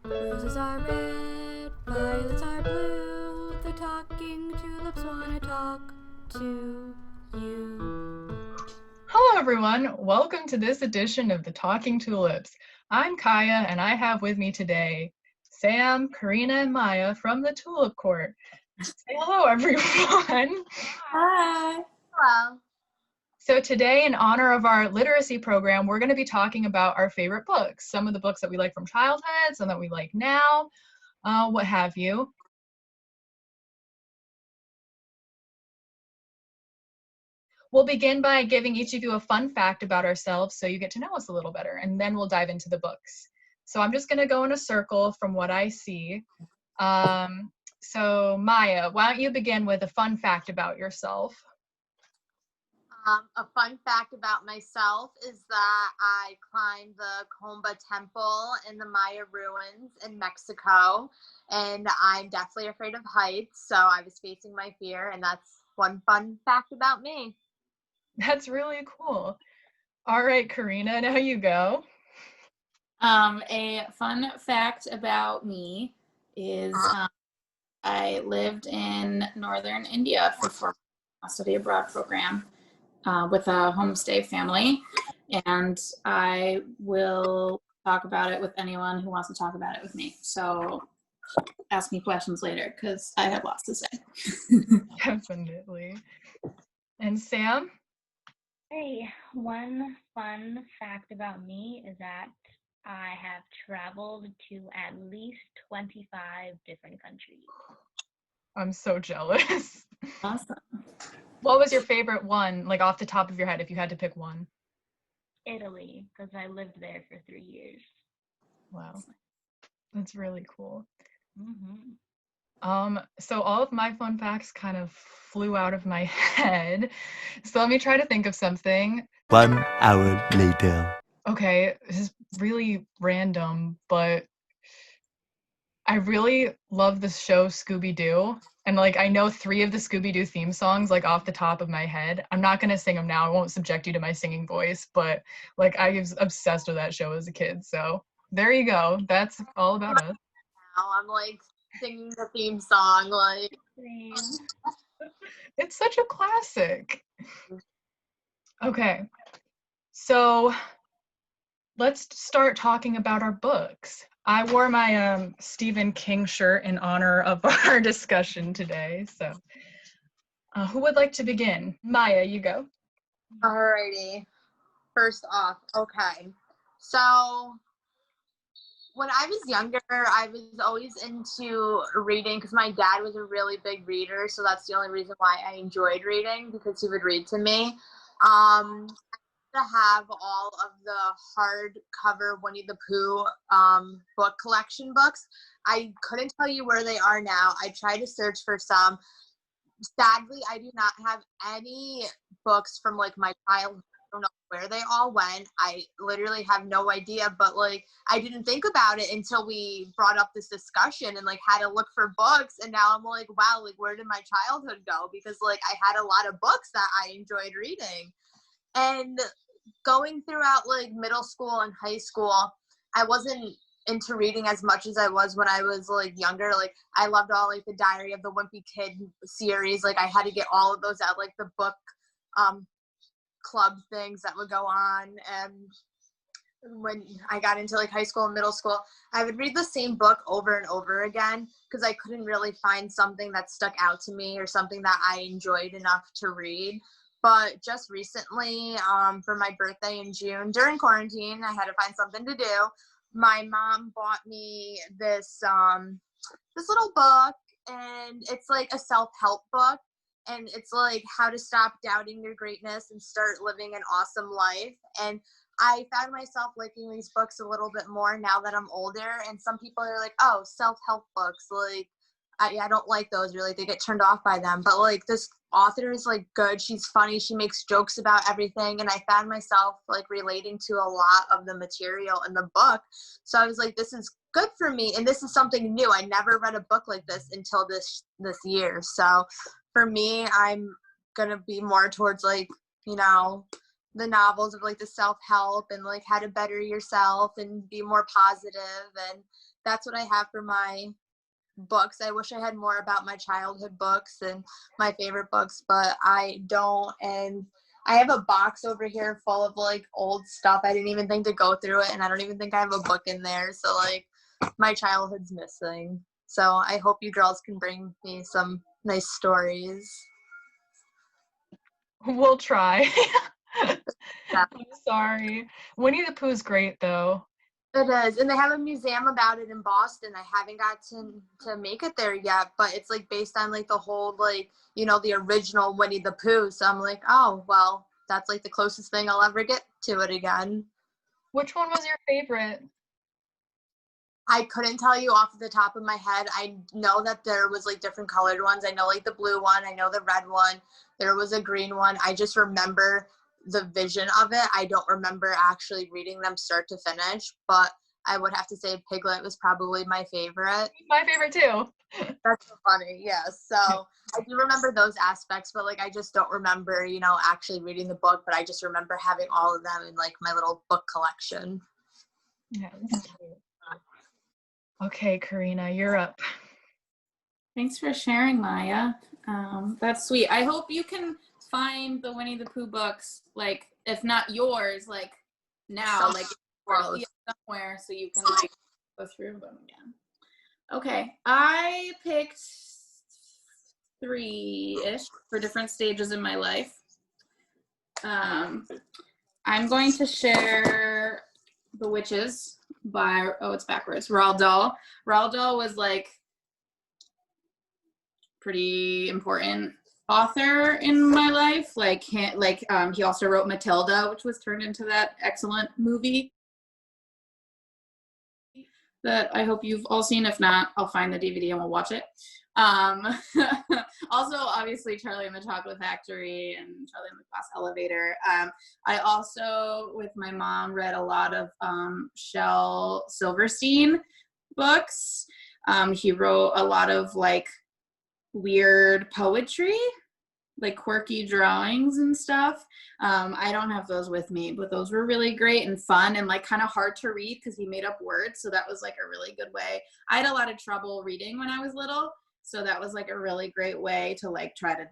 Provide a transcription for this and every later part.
Roses are red, violets are blue. The talking tulips wanna talk to you. Hello, everyone. Welcome to this edition of the Talking Tulips. I'm Kaya, and I have with me today Sam, Karina, and Maya from the Tulip Court. Say hello, everyone. Hi. Hello. So today, in honor of our literacy program, we're going to be talking about our favorite books, some of the books that we like from childhood, some that we like now, what have you. We'll begin by giving each of you a fun fact about ourselves so you get to know us a little better, and then we'll dive into the books. So I'm just going to go in a circle from what I see. So Maya, why don't you begin with a fun fact about yourself? A fun fact about myself is that I climbed the Comba Temple in the Maya ruins in Mexico, and I'm definitely afraid of heights, so I was facing my fear, and that's one fun fact about me. That's really cool. All right, Karina, now you go. A fun fact about me is I lived in northern India for a study abroad program with a homestay family, and I will talk about it with anyone who wants to talk about it with me. So ask me questions later because I have lots to say. Definitely. And Sam? Hey, one fun fact about me is that I have traveled to at least 25 different countries. I'm so jealous. Awesome. What was your favorite one, like off the top of your head, if you had to pick one? Italy, because I lived there for 3 years. Wow, that's really cool. Mm-hmm. So all of my fun facts kind of flew out of my head. So let me try to think of something. 1 hour later. Okay, this is really random, but I really love the show Scooby-Doo. And like I know 3 of the Scooby-Doo theme songs like off the top of my head. I'm not gonna sing them now. I won't subject you to my singing voice, but like I was obsessed with that show as a kid. So there you go. That's all about us. Now I'm like singing the theme song, like. Same. It's such a classic. Okay, so let's start talking about our books. I wore my Stephen King shirt in honor of our discussion today. So who would like to begin? Maya, you go. Alrighty. First off, okay. So when I was younger, I was always into reading because my dad was a really big reader. So that's the only reason why I enjoyed reading, because he would read to me. To have all of the hardcover Winnie the Pooh book collection books. I couldn't tell you where they are now. I tried to search for some. Sadly, I do not have any books from like my childhood. I don't know where they all went. I literally have no idea, but like I didn't think about it until we brought up this discussion and like had to look for books, and now I'm like, wow, like where did my childhood go? Because like I had a lot of books that I enjoyed reading. And going throughout like middle school and high school, I wasn't into reading as much as I was when I was like younger. Like I loved all like the Diary of the Wimpy Kid series. Like I had to get all of those at like the book club things that would go on. And when I got into like high school and middle school, I would read the same book over and over again because I couldn't really find something that stuck out to me or something that I enjoyed enough to read. But just recently, for my birthday in June, during quarantine, I had to find something to do. My mom bought me this this little book, and it's like a self-help book, and it's like how to stop doubting your greatness and start living an awesome life. And I found myself liking these books a little bit more now that I'm older. And some people are like, oh, self-help books, like I don't like those, really. They get turned off by them. But like this author is like good. She's funny. She makes jokes about everything. And I found myself like relating to a lot of the material in the book. So I was like, this is good for me. And this is something new. I never read a book like this until this year. So for me, I'm going to be more towards like, you know, the novels of like the self-help and like how to better yourself and be more positive and that's what I have for my books. I wish I had more about my childhood books and my favorite books, but I don't. And I have a box over here full of like old stuff. I didn't even think to go through it, and I don't even think I have a book in there. So like my childhood's missing. So I hope you girls can bring me some nice stories. We'll try. Yeah. I'm sorry. Winnie the Pooh's great though. It is, and they have a museum about it in Boston. I haven't got to make it there yet, but it's like based on like the whole like, you know, the original Winnie the Pooh. So I'm like, oh well, that's like the closest thing I'll ever get to it again. Which one was your favorite? I couldn't tell you off the top of my head. I know that there was like different colored ones. I know like the blue one. I know the red one. There was a green one. I just remember the vision of it. I don't remember actually reading them start to finish, but I would have to say Piglet was probably my favorite. My favorite too. That's so funny. Yeah. So I do remember those aspects, but like I just don't remember, you know, actually reading the book, but I just remember having all of them in like my little book collection. Yeah. Okay, Karina, you're up. Thanks for sharing, Maya. That's sweet. I hope you can find the Winnie the Pooh books, like if not yours, like now, like somewhere, so you can like go through them again. Okay, I picked 3-ish for different stages in my life. I'm going to share The Witches by, it's backwards, Roald Dahl. Roald Dahl was like pretty important author in my life. He also wrote Matilda, which was turned into that excellent movie that I hope you've all seen. If not, I'll find the DVD and we'll watch it. Also, obviously, Charlie and the Chocolate Factory and Charlie and the Glass Elevator. I also, with my mom, read a lot of Shel Silverstein books. He wrote a lot of like weird poetry, like quirky drawings and stuff. I don't have those with me, but those were really great and fun and like kind of hard to read because he made up words. So that was like a really good way. I had a lot of trouble reading when I was little. So that was like a really great way to like try to,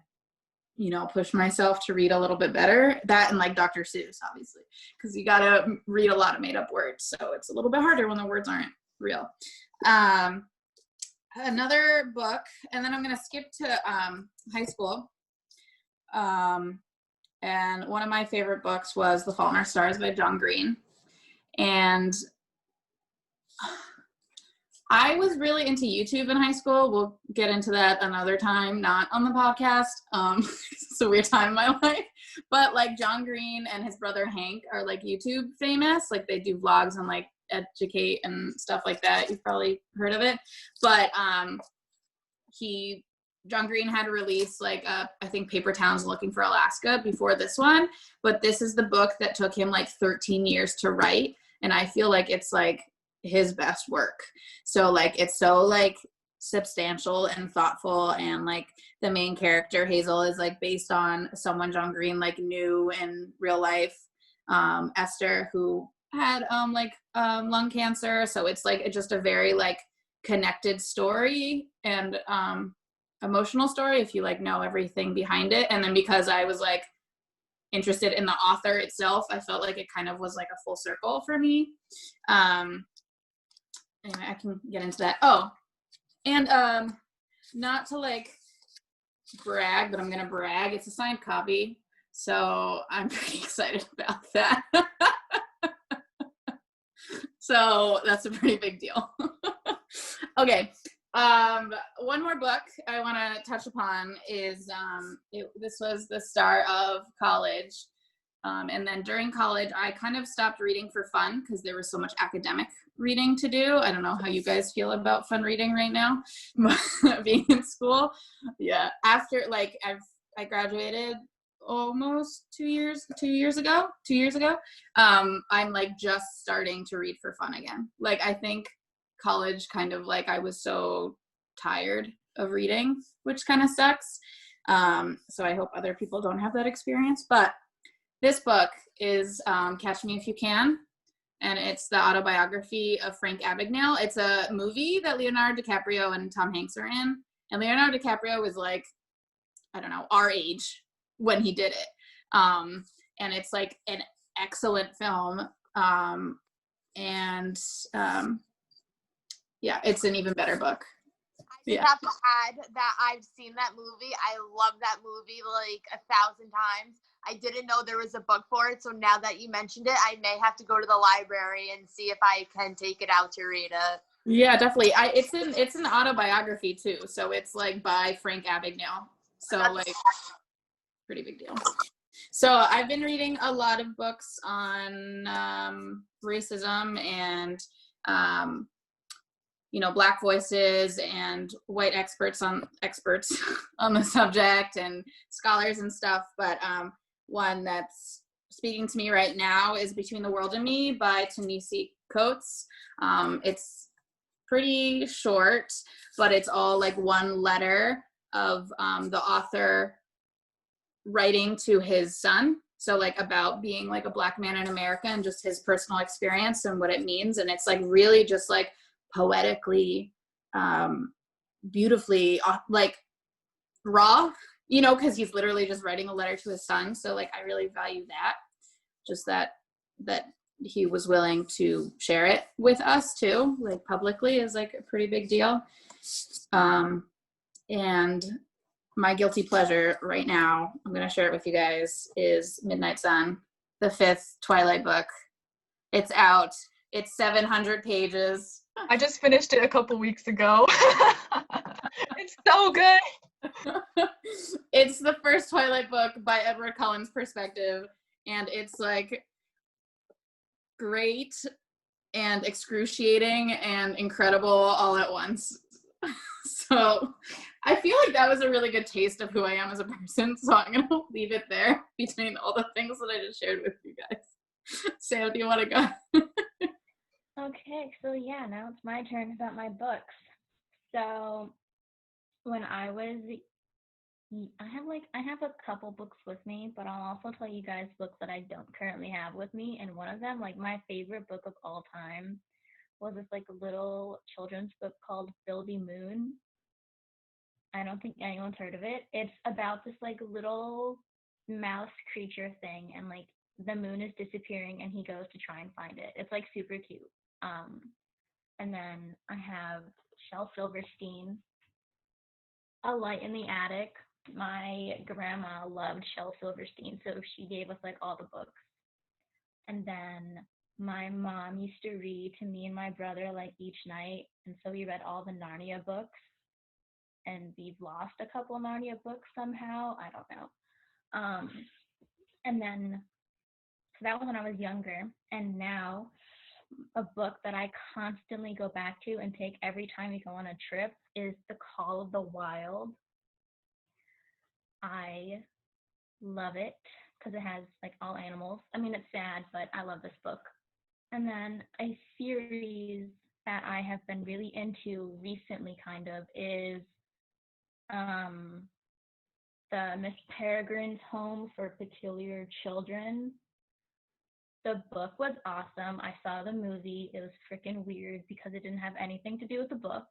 you know, push myself to read a little bit better. That and like Dr. Seuss, obviously, because you got to read a lot of made up words. So it's a little bit harder when the words aren't real. Another book, and then I'm going to skip to high school. And one of my favorite books was The Fault in Our Stars by John Green. And I was really into YouTube in high school. We'll get into that another time, not on the podcast. It's a weird time in my life. But like John Green and his brother Hank are like YouTube famous. Like they do vlogs and like educate and stuff like that. You've probably heard of it. But John Green had released like I think Paper Towns Looking for Alaska before this one. But this is the book that took him like 13 years to write. And I feel like it's like his best work. So like it's so like substantial and thoughtful, and like the main character Hazel is like based on someone John Green like knew in real life, Esther, who had lung cancer. So it's like just a very like connected story and emotional story if you like know everything behind it. And then because I was like interested in the author itself, I felt like it kind of was like a full circle for me. Anyway, I can get into that. Oh, and not to like brag, but I'm gonna brag. It's a signed copy, so I'm pretty excited about that. So that's a pretty big deal. Okay, one more book I want to touch upon is this was the start of college. And then during college, I kind of stopped reading for fun because there was so much academic reading to do. I don't know how you guys feel about fun reading right now, being in school. Yeah, after like I graduated almost 2 years ago. I'm like just starting to read for fun again. Like I think college kind of like I was so tired of reading, which kind of sucks. So I hope other people don't have that experience, but this book is Catch Me If You Can and it's the autobiography of Frank Abagnale. It's a movie that Leonardo DiCaprio and Tom Hanks are in, and Leonardo DiCaprio was like, I don't know, our age when he did it. And it's like an excellent film. Yeah, it's an even better book. I just have to add that I've seen that movie. I love that movie like 1,000 times. I didn't know there was a book for it, so now that you mentioned it, I may have to go to the library and see if I can take it out to read it. Yeah, definitely. It's an autobiography too, so it's like by Frank Abagnale. So like pretty big deal. So I've been reading a lot of books on racism and Black voices and white experts on the subject and scholars and stuff. But one that's speaking to me right now is Between the World and Me by Ta-Nehisi Coates. It's pretty short, but it's all like one letter of the author writing to his son. So like about being like a Black man in America and just his personal experience and what it means. And it's like really just like poetically, beautifully, like raw, because he's literally just writing a letter to his son. So like I really value that, just that he was willing to share it with us too, like publicly, is like a pretty big deal. And my guilty pleasure right now, I'm going to share it with you guys, is Midnight Sun, the 5th Twilight book. It's out. It's 700 pages. I just finished it a couple weeks ago. It's so good. It's the first Twilight book by Edward Cullen's perspective, and it's like great and excruciating and incredible all at once. So I feel like that was a really good taste of who I am as a person, so I'm going to leave it there between all the things that I just shared with you guys. Sam, do you want to go? Okay, so yeah, now it's my turn about my books. So when I have a couple books with me, but I'll also tell you guys books that I don't currently have with me. And one of them, like my favorite book of all time, was this like little children's book called Philby Moon. I don't think anyone's heard of it. It's about this like little mouse creature thing, and like the moon is disappearing and he goes to try and find it. It's like super cute. And then I have Shel Silverstein, A Light in the Attic. My grandma loved Shel Silverstein, so she gave us like all the books. And then my mom used to read to me and my brother like each night, and so we read all the Narnia books, and we've lost a couple of Narnia books somehow. I don't know. And then, so that was when I was younger, and now a book that I constantly go back to and take every time we go on a trip is The Call of the Wild. I love it because it has like all animals. I mean, it's sad, but I love this book. And then a series that I have been really into recently kind of is the Miss Peregrine's Home for Peculiar Children. The book was awesome. I saw the movie. It was freaking weird because it didn't have anything to do with the book.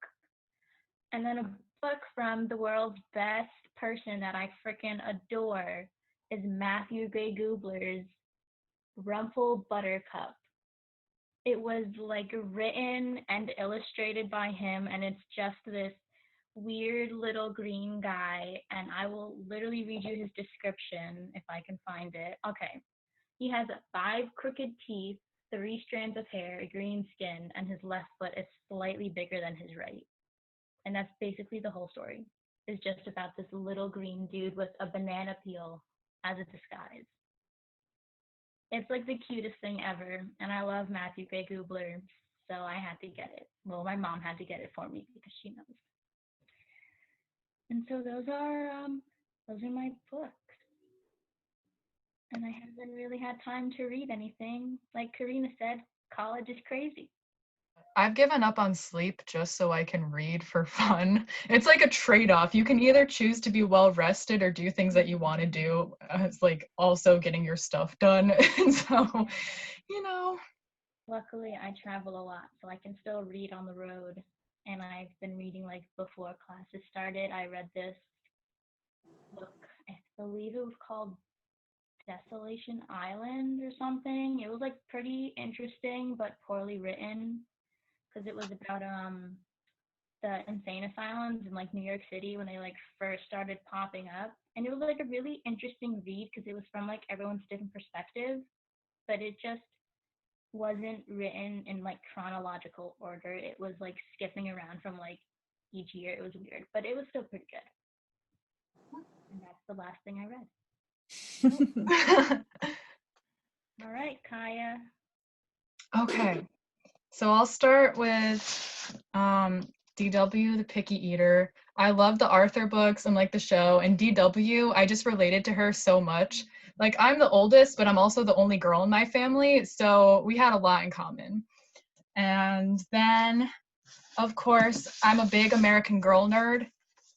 And then a book from the world's best person that I freaking adore is Matthew Gray Gubler's Rumple Buttercup. It was like written and illustrated by him, and it's just this weird little green guy, and I will literally read you his description if I can find it. Okay. He has 5 crooked teeth, 3 strands of hair, a green skin, and his left foot is slightly bigger than his right. And that's basically the whole story. It's just about this little green dude with a banana peel as a disguise. It's like the cutest thing ever, and I love Matthew Gray Gubler, so I had to get it. Well, my mom had to get it for me because she knows. And so those are my books. And I haven't really had time to read anything. Like Karina said, college is crazy. I've given up on sleep just so I can read for fun. It's like a trade-off. You can either choose to be well rested or do things that you want to do. It's like also getting your stuff done. And so, Luckily, I travel a lot, so I can still read on the road. And I've been reading like before classes started. I read this book, I believe it was called Desolation Island or something. It was like pretty interesting but poorly written because it was about the insane asylums in like New York City when they like first started popping up. And it was like a really interesting read because it was from like everyone's different perspective, but it just wasn't written in like chronological order. It was like skipping around from like each year. It was weird, but it was still pretty good. And that's the last thing I read. All right, Kaya. Okay. So I'll start with DW, the Picky Eater. I love the Arthur books and like the show, and DW, I just related to her so much. Like I'm the oldest, but I'm also the only girl in my family, so we had a lot in common. And then, of course, I'm a big American Girl nerd,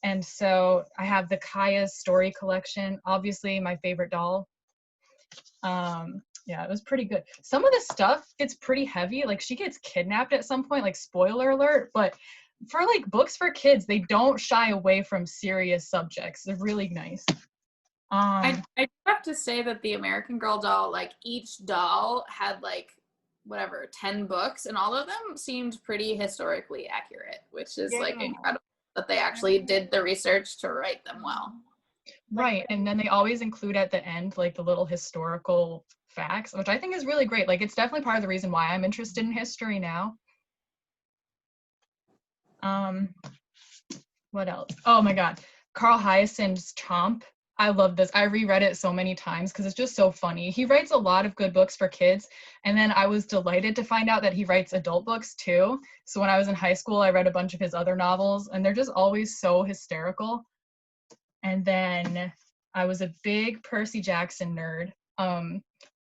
and so I have the Kaya's story collection, obviously my favorite doll. Yeah, it was pretty good. Some of the stuff gets pretty heavy. Like she gets kidnapped at some point, like spoiler alert, but for like books for kids, they don't shy away from serious subjects. They're really nice. I have to say that the American Girl doll, like each doll had like whatever 10 books, and all of them seemed pretty historically accurate, which is like incredible that they actually did the research to write them well. Right, and then they always include at the end like the little historical facts, which I think is really great. Like it's definitely part of the reason why I'm interested in history now. What else? Oh my God, Carl Hyacint's Chomp. I love this. I reread it so many times because it's just so funny. He writes a lot of good books for kids, and then I was delighted to find out that he writes adult books too. So when I was in high school, I read a bunch of his other novels, and they're just always so hysterical. And then I was a big Percy Jackson nerd.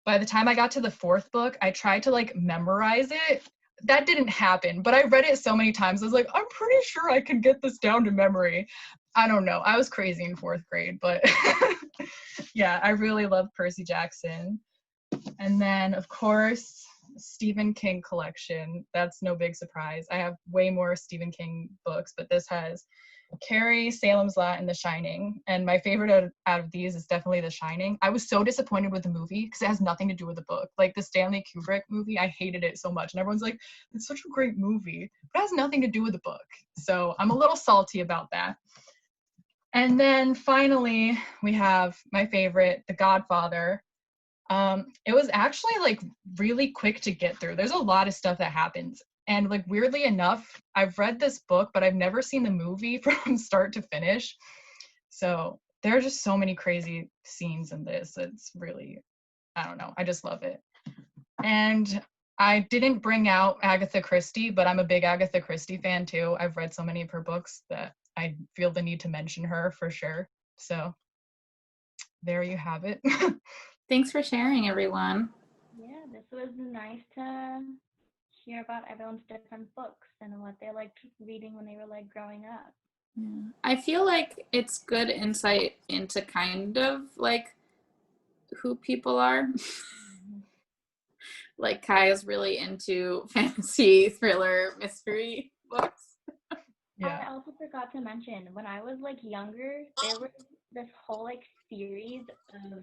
By the time I got to the fourth book, I tried to like memorize it. That didn't happen, but I read it so many times. I was like, I'm pretty sure I could get this down to memory. I don't know. I was crazy in fourth grade, but yeah, I really love Percy Jackson. And then, of course, Stephen King collection. That's no big surprise. I have way more Stephen King books, but this has Carrie, Salem's Lot, and The Shining. And my favorite out of these is definitely The Shining. I was so disappointed with the movie because it has nothing to do with the book. Like the Stanley Kubrick movie, I hated it so much. And everyone's like, it's such a great movie, but it has nothing to do with the book. So I'm a little salty about that. And then finally, we have my favorite, The Godfather. It was actually like really quick to get through. There's a lot of stuff that happens. And like weirdly enough, I've read this book, but I've never seen the movie from start to finish. So there are just so many crazy scenes in this. It's really, I don't know. I just love it. And I didn't bring out Agatha Christie, but I'm a big Agatha Christie fan too. I've read so many of her books that I feel the need to mention her for sure. So there you have it. Thanks for sharing, everyone. Yeah, this was nice to hear about everyone's different books and what they liked reading when they were like growing up. Yeah. I feel like it's good insight into kind of like who people are. Like Kai is really into fantasy, thriller, mystery books. Yeah. I also forgot to mention when I was like younger, there was this whole like series of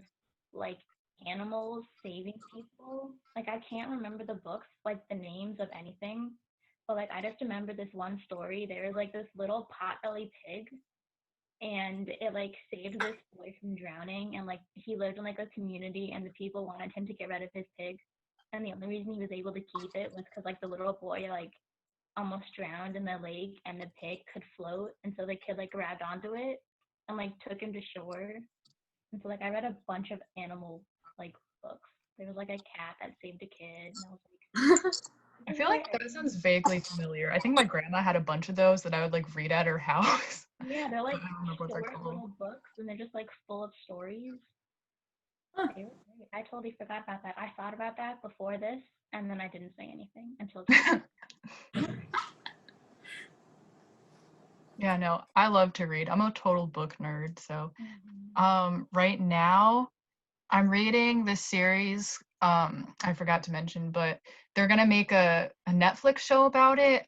like animals saving people. Like I can't remember the books, like the names of anything, but like I just remember this one story. There was like this little pot-bellied pig, and it like saved this boy from drowning, and like he lived in like a community, and the people wanted him to get rid of his pig, and the only reason he was able to keep it was because like the little boy like almost drowned in the lake, and the pig could float, and so the kid like grabbed onto it and like took him to shore. And so like I read a bunch of animal like books. There was like a cat that saved a kid, and I was like I feel like that sounds vaguely familiar. I think my grandma had a bunch of those that I would like read at her house. yeah, they're like I don't remember what they're short called. little books, and they're just like full of stories. Huh. I totally forgot about that. I thought about that before this, and then I didn't say anything until Yeah, no, I love to read. I'm a total book nerd. So right now I'm reading this series. I forgot to mention, but they're gonna make a Netflix show about it.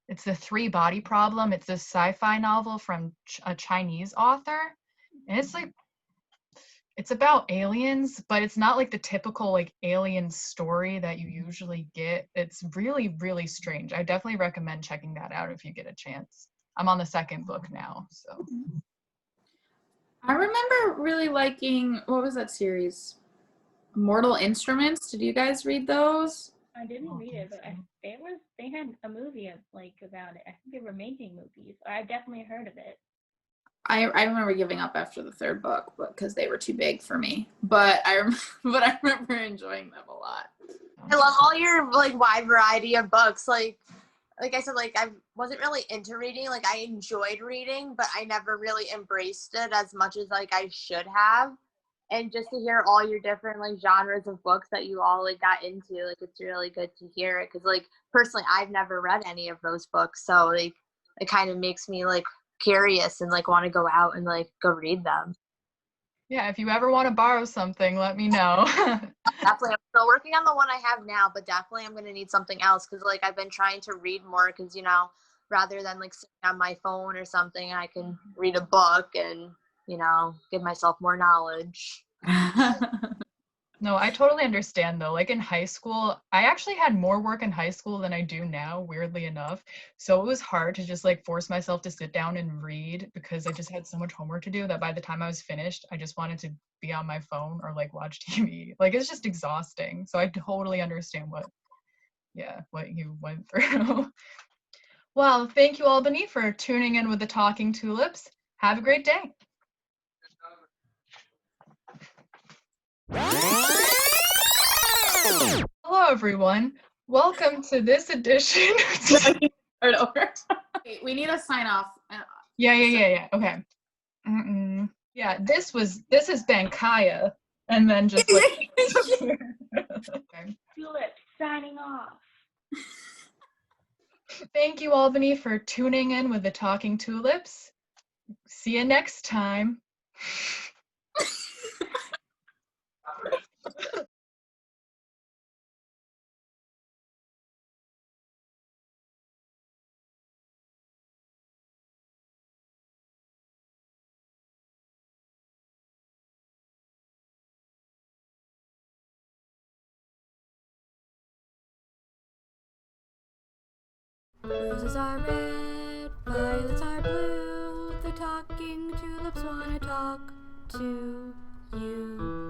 It's the Three Body Problem. It's a sci-fi novel from a Chinese author, and it's about aliens, but it's not like the typical like alien story that you usually get. It's really, really strange. I definitely recommend checking that out if you get a chance. I'm on the second book now, so. I remember really liking, what was that series? Mortal Instruments. Did you guys read those? I didn't read it, but they had a movie about it. I think they were making movies. I definitely heard of it. I remember giving up after the third book because they were too big for me. But I remember enjoying them a lot. I love all your like wide variety of books. Like I said, like I wasn't really into reading. Like I enjoyed reading, but I never really embraced it as much as like I should have. And just to hear all your different like genres of books that you all like got into, like it's really good to hear it. Because like personally, I've never read any of those books, so like it kind of makes me like curious and like want to go out and like go read them. Yeah, if you ever want to borrow something, let me know. Definitely, I'm still working on the one I have now, but definitely I'm gonna need something else because like I've been trying to read more because rather than like sitting on my phone or something, I can read a book and give myself more knowledge. No, I totally understand though. Like in high school, I actually had more work in high school than I do now, weirdly enough. So it was hard to just like force myself to sit down and read because I just had so much homework to do that by the time I was finished, I just wanted to be on my phone or like watch TV. Like it's just exhausting. So I totally understand what you went through. Well, thank you, Albany, for tuning in with the Talking Tulips. Have a great day. Hello, everyone. Welcome to this edition. Start over. Wait, we need a sign off. Yeah. Okay. Yeah, this has been Kaya, and then just like. Okay. Tulips signing off. Thank you, Albany, for tuning in with the Talking Tulips. See you next time. Roses are red, violets are blue. The talking tulips wanna talk to you.